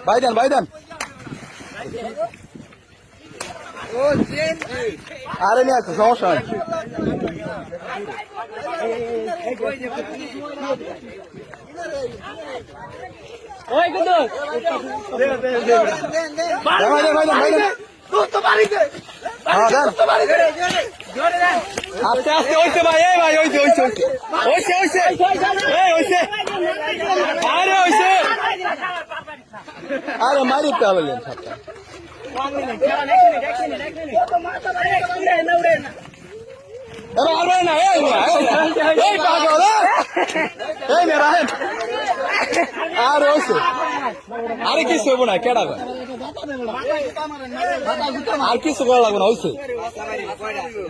বাইদান বাইদান আরে নিয়ে আসছে সমস্যা নাই আস্তে আস্তে হইছে ভাই এই ভাই হইছে হইছে হইছে হইছে এই হইছে আরে হইছে আরে মারিতে হবে ছাপটা আরে না এই পাগল এই মেরা আর হইছে আরে কিছু হইব না কেডা আর কিছু করা লাগবে না হইছে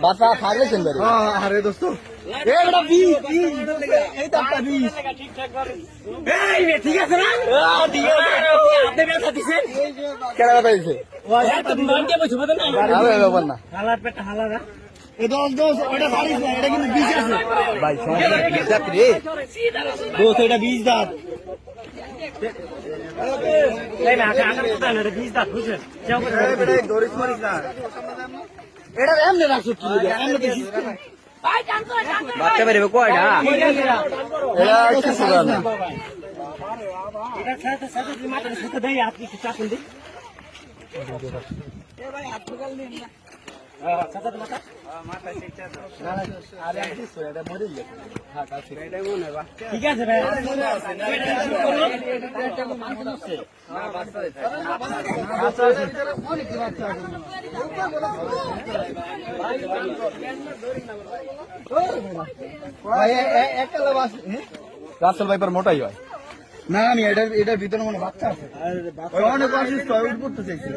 বাচ্চা থাকলে চিন্তা আরে দোস্ত ঠিক আছে না কেডা কথা দিছে আরে ব্যাপার না হালার পেটা হালারা ওটা পারিস না এটা কিন্তু বীজ আছে ভাই বীজ দাঁত রে দোস্ত এটা বীজ দাঁত বীজ দাঁত বুঝছেন এটা এমনি রাখছো কি বাচ্চা বেরোবে কয়টা এটা কিছু না এটা সাথে সাথে মাথার সাথে দেই আপনি কিছু চাপুন দিই ঠিক আছে ভাই রাসেল ভাইপার মোটাই হয় না আমি এটার ভিতরে মনে বাচ্চা আছে অনেক অসুস্থ উঠতে চাইছি